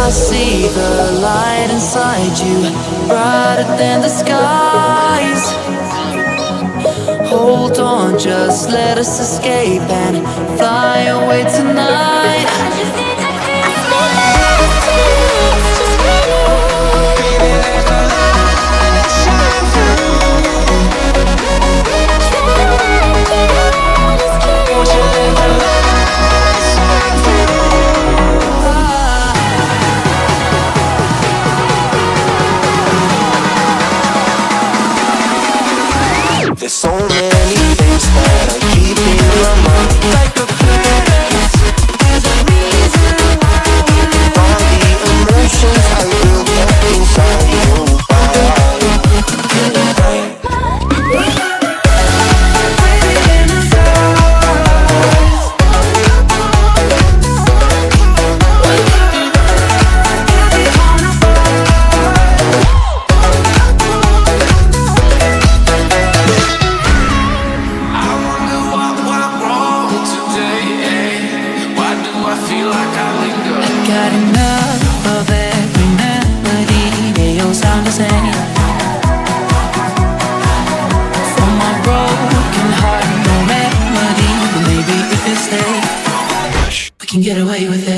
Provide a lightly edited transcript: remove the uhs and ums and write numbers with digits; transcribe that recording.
I see the light inside you, brighter than the skies. Hold on, just let us escape and fly away tonight. There's so many things that I keep in my mind, like a parent. There's a reason why all the emotions I built up inside you. Got enough of every melody, they all sound the same. From my broken heart, no remedy, but maybe if you stay, we can get away with it.